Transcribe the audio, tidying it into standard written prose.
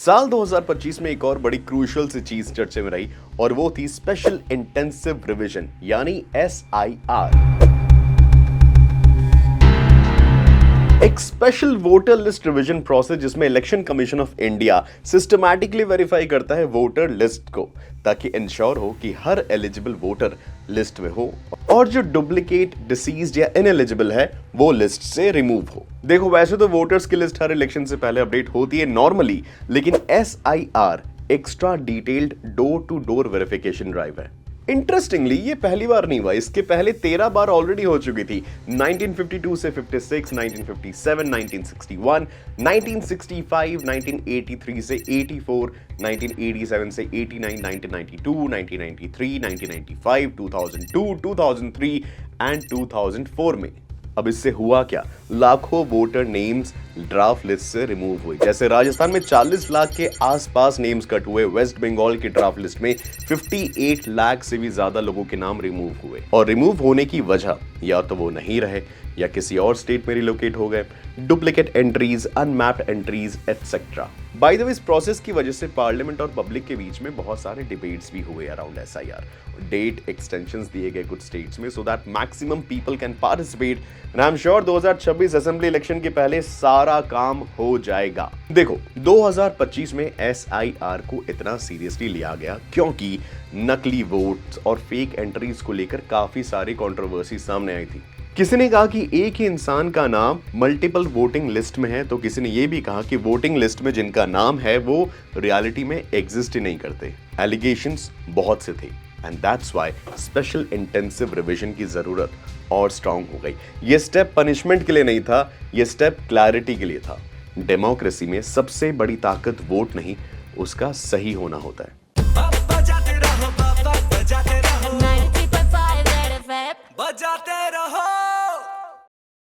साल 2025 में एक और बड़ी क्रूशियल सी चीज चर्चे में रही और वो थी स्पेशल इंटेंसिव रिवीजन यानी SIR। एक special voter list revision process जिसमें election commission of India systematically verify करता है वोटर लिस्ट को ताकि इंश्योर हो कि हर एलिजिबल वोटर लिस्ट में हो और जो डुप्लीकेट, डिसीज्ड या इनएलिजिबल है वो लिस्ट से रिमूव हो। देखो वैसे तो वोटर्स की लिस्ट हर इलेक्शन से पहले अपडेट होती है नॉर्मली, लेकिन SIR extra detailed door to door verification drive है। इंटरेस्टिंगली ये पहली बार नहीं हुआ, इसके पहले 13 बार ऑलरेडी हो चुकी थी। 1952 से 56, 1957, 1961, 1965, 1983 से 84, 1987 से 89, 1992, 1993, 1995, 2002, 2003 एंड 2004 में। अब इससे हुआ क्या? लाखों वोटर नेम्स ड्राफ्ट लिस्ट से रिमूव हुई। जैसे राजस्थान में 40 लाख के आसपास नेम्स कट हुए, वेस्ट बंगाल की ड्राफ्ट लिस्ट में 58 लाख से भी ज्यादा लोगों के नाम रिमूव हुए। और रिमूव होने की वजह या तो वो नहीं रहे या किसी और स्टेट में रिलोकेट हो गए, duplicate entries, unmapped entries etcetera. By the way इस प्रोसेस की वजह से पार्लियामेंट और पब्लिक के बीच में बहुत सारे डिबेट्स भी हुए अराउंड SIR। डेट एक्सटेंशंस दिए गए कुछ स्टेट्स में so that maximum people can participate and I am sure 2026 assembly election के पहले सारा काम हो जाएगा। देखो 2025 में SIR को इतना सीरियसली लिया गया क्योंकि नकली वोट्स और फेक एंट्रीज को लेकर काफी सारी कंट्रोवर्सी सामने आई थी। किसी ने कहा कि एक ही इंसान का नाम मल्टीपल वोटिंग लिस्ट में है, तो किसी ने यह भी कहा कि वोटिंग लिस्ट में जिनका नाम है वो रियलिटी में एग्जिस्ट ही नहीं करते। एलिगेशंस बहुत से थे and that's why special intensive revision की जरूरत और स्ट्रांग हो गई। ये स्टेप पनिशमेंट के लिए नहीं था, ये स्टेप क्लैरिटी के लिए था। डेमोक्रेसी में सबसे बड़ी ताकत वोट नहीं, उसका सही होना होता है। बजाते रहो।